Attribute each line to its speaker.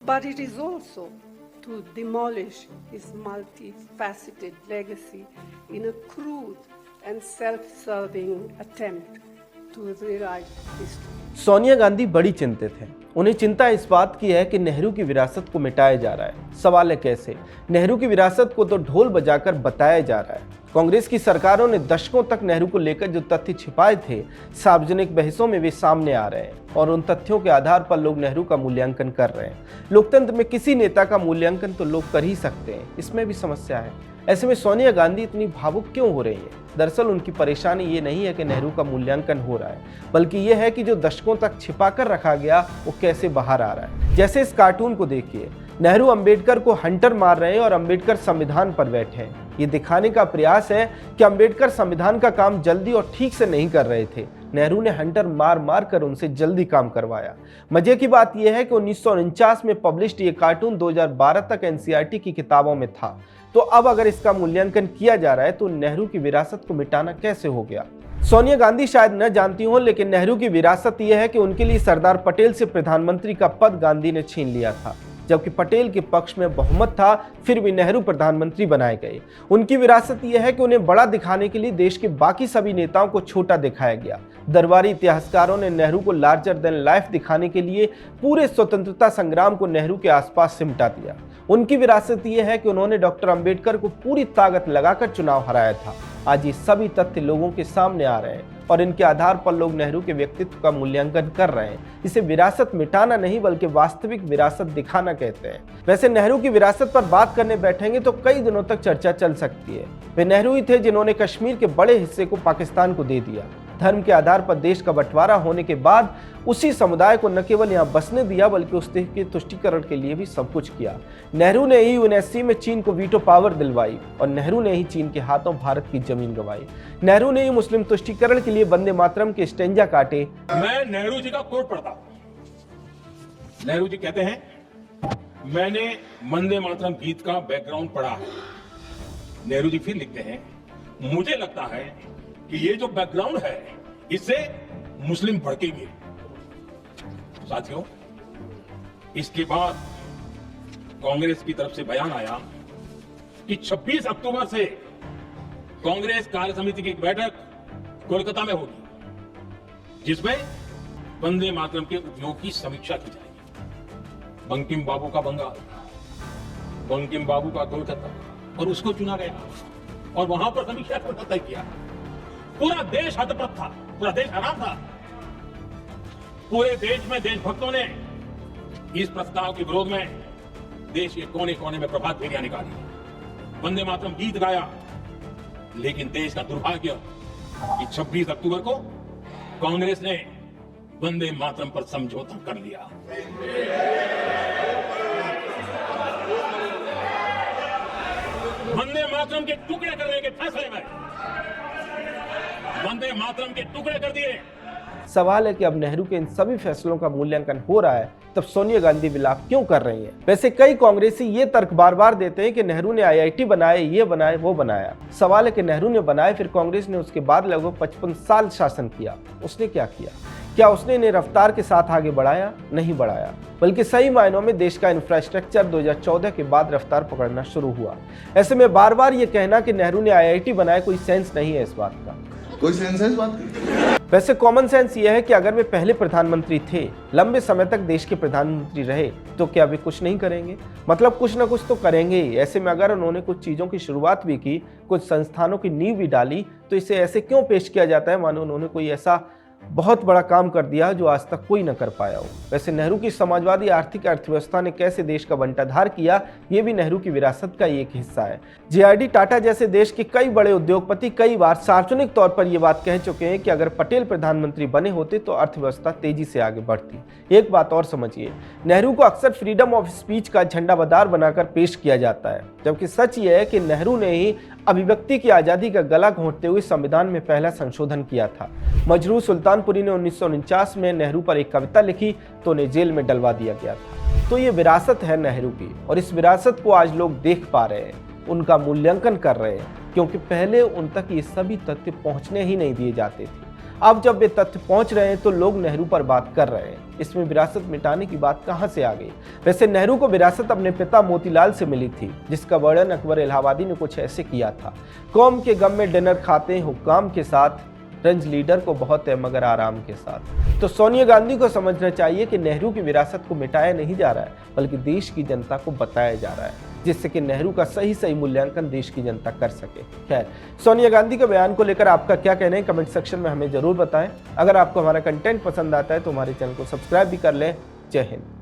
Speaker 1: but it is also to demolish his multifaceted legacy in a crude and self-serving attempt to rewrite history.
Speaker 2: Sonia Gandhi बड़ी चिंतित हैं। उन्हें चिंता इस बात की है कि नेहरू की विरासत को मिटाया जा रहा है। सवाल है कैसे? नेहरू की विरासत को तो ढोल बजाकर बताया जा रहा है। कांग्रेस की सरकारों ने दशकों तक नेहरू को लेकर जो तथ्य छिपाए थे, सार्वजनिक बहसों में वे सामने आ रहे हैं और उन तथ्यों के आधार पर लोग नेहरू का मूल्यांकन कर रहे हैं। लोकतंत्र में किसी नेता का मूल्यांकन तो लोग कर ही सकते हैं, इसमें भी समस्या है। ऐसे में सोनिया गांधी इतनी भावुक क्यों हो रही है? दरअसल उनकी परेशानी ये नहीं है कि नेहरू का मूल्यांकन हो रहा है, बल्कि ये है कि जो दशकों तक छिपा कर रखा गया वो कैसे बाहर आ रहा है। जैसे इस कार्टून को देखिए, नेहरू अंबेडकर को हंटर मार रहे हैं और अंबेडकर संविधान पर बैठे हैं। ये दिखाने का प्रयास है कि अंबेडकर संविधान का काम जल्दी और ठीक से नहीं कर रहे थे। नेहरू ने हंटर मार मार कर उनसे जल्दी काम करवाया। मजे की बात यह है कि 1949 में पब्लिश्ड ये कार्टून 2012 तक एनसीईआरटी की किताबों में था। तो अब अगर इसका मूल्यांकन किया जा रहा है तो नेहरू की विरासत को मिटाना कैसे हो गया? सोनिया गांधी शायद न जानती हो, लेकिन नेहरू की विरासत यह है कि उनके लिए सरदार पटेल से प्रधानमंत्री का पद गांधी ने छीन लिया था। जबकि पटेल के पक्ष में बहुमत था, फिर भी नेहरू प्रधानमंत्री बनाए गए। उनकी विरासत यह है कि उन्हें बड़ा दिखाने के लिए देश के बाकी सभी नेताओं को छोटा दिखाया गया। दरबारी इतिहासकारों ने नेहरू को लार्जर देन लाइफ दिखाने के लिए पूरे स्वतंत्रता संग्राम को नेहरू के आसपास सिमटा दिया। उनकी विरासत यह है कि उन्होंने डॉक्टर अंबेडकर को पूरी ताकत लगाकर चुनाव हराया था। आज ये सभी तथ्य लोगों के सामने आ रहे हैं और इनके आधार पर लोग नेहरू के व्यक्तित्व का मूल्यांकन कर रहे हैं। इसे विरासत मिटाना नहीं बल्कि वास्तविक विरासत दिखाना कहते हैं। वैसे नेहरू की विरासत पर बात करने बैठेंगे तो कई दिनों तक चर्चा चल सकती है। वे नेहरू ही थे जिन्होंने कश्मीर के बड़े हिस्से को पाकिस्तान को दे दिया। धर्म के आधार पर देश का बंटवारा होने के बाद उसी समुदाय को न केवल यहाँ बसने दिया बल्कि उस देश के तुष्टीकरण के लिए भी सब कुछ किया। नेहरू ने ही यूएनएससी में चीन को वीटो पावर दिलवाई और नेहरू ने ही चीन के हाथों भारत की जमीन गंवाई। नेहरू ने ही मुस्लिम तुष्टीकरण के लिए वंदे मातरम के स्टेंजा काटे।
Speaker 3: मैं नेहरू जी का कोट पढ़ता हूं। नेहरू जी कहते हैं, मैंने वंदे मातरम गीत का बैकग्राउंड पढ़ा है। नेहरू जी फिर लिखते हैं, मुझे लगता है कि ये जो बैकग्राउंड है इससे मुस्लिम भड़केंगे। साथियों, इसके बाद कांग्रेस की तरफ से बयान आया कि 26 अक्टूबर से कांग्रेस कार्य समिति की एक बैठक कोलकाता में होगी, जिसमें वंदे मातरम के उपयोग की समीक्षा की जाएगी। बंकिम बाबू का बंगाल, बंकिम बाबू का कोलकाता, और उसको चुना गया और वहां पर समीक्षा करना तय किया। पूरा देश हतप्रभ था, पूरा देश हैरान था। पूरे देश में देशभक्तों ने इस प्रस्ताव के विरोध में देश के कोने कोने में प्रभात फेरियां निकाली, वंदे मातरम गीत गाया। लेकिन देश का दुर्भाग्य कि 26 अक्टूबर को कांग्रेस ने वंदे मातरम पर समझौता कर लिया। वंदे मातरम के टुकड़े करने के फैसले में वंदे मातरम के टुकड़े कर दिए।
Speaker 2: सवाल है कि अब नेहरू के इन सभी फैसलों का मूल्यांकन हो रहा है, तब सोनिया गांधी विलाप क्यों कर रही हैं? वैसे कई कांग्रेसी ये तर्क बार बार देते हैं कि नेहरू ने आईआईटी बनाए, ये बनाए, वो बनाया। सवाल है कि नेहरू ने बनाए, फिर कांग्रेस ने उसके बाद लगभग 55 साल शासन किया। उसने क्या किया? क्या उसने इन्हें रफ्तार के साथ आगे बढ़ाया? नहीं बढ़ाया, बल्कि सही मायनों में देश का इंफ्रास्ट्रक्चर 2014 के बाद रफ्तार पकड़ना शुरू हुआ। ऐसे में बार बार ये कहना कि नेहरू ने आईआईटी बनाए, कोई सेंस नहीं है इस बात का।
Speaker 4: कोई सेंस है इस बात की?
Speaker 2: वैसे कॉमन सेंस यह है कि अगर वे पहले प्रधानमंत्री थे, लंबे समय तक देश के प्रधानमंत्री रहे, तो क्या वे कुछ नहीं करेंगे? मतलब कुछ ना कुछ तो करेंगे ही। ऐसे में अगर उन्होंने कुछ चीज़ों की शुरुआत भी की, कुछ संस्थानों की नींव भी डाली, तो इसे ऐसे क्यों पेश किया जाता है मानो उन्होंने कोई ऐसा बहुत बड़ा काम कर दिया जो आज तक कोई न कर पाया हो। वैसे नेहरू की समाजवादी आर्थिक अर्थव्यवस्था ने कैसे देश का बंटाधार किया, ये भी नेहरू की विरासत का एक हिस्सा है। जेआरडी टाटा जैसे देश के कई बड़े उद्योगपति कई बार सार्वजनिक तौर पर यह बात कह चुके हैं कि अगर पटेल प्रधानमंत्री बने होते तो अर्थव्यवस्था तेजी से आगे बढ़ती। एक बात और समझिए, नेहरू को अक्सर फ्रीडम ऑफ स्पीच का झंडाबदार बनाकर पेश किया जाता है, जबकि सच यह है कि नेहरू ने ही अभिव्यक्ति की आज़ादी का गला घोंटते हुए संविधान में पहला संशोधन किया था। मजरूह सुल्तानपुरी ने 1949 में नेहरू पर एक कविता लिखी तो उन्हें जेल में डलवा दिया गया था। तो ये विरासत है नेहरू की, और इस विरासत को आज लोग देख पा रहे हैं, उनका मूल्यांकन कर रहे हैं, क्योंकि पहले उन तक ये सभी तथ्य पहुंचने ही नहीं दिए जाते थे। अब जब ये तथ्य पहुंच रहे हैं तो लोग नेहरू पर बात कर रहे हैं। इसमें विरासत मिटाने की बात कहां से आ गई? वैसे नेहरू को विरासत अपने पिता मोतीलाल से मिली थी, जिसका वर्णन अकबर इलाहाबादी ने कुछ ऐसे किया था। कौम के गम में डिनर खाते हैं हुक्काम के साथ, रंज लीडर को बहुत है मगर आराम के साथ। तो सोनिया गांधी को समझना चाहिए कि नेहरू की विरासत को मिटाया नहीं जा रहा है, बल्कि देश की जनता को बताया जा रहा है, जिससे कि नेहरू का सही मूल्यांकन देश की जनता कर सके। खैर, सोनिया गांधी के बयान को लेकर आपका क्या कहना है कमेंट सेक्शन में हमें जरूर बताएं। अगर आपको हमारा कंटेंट पसंद आता है तो हमारे चैनल को सब्सक्राइब भी कर लें। जय हिंद।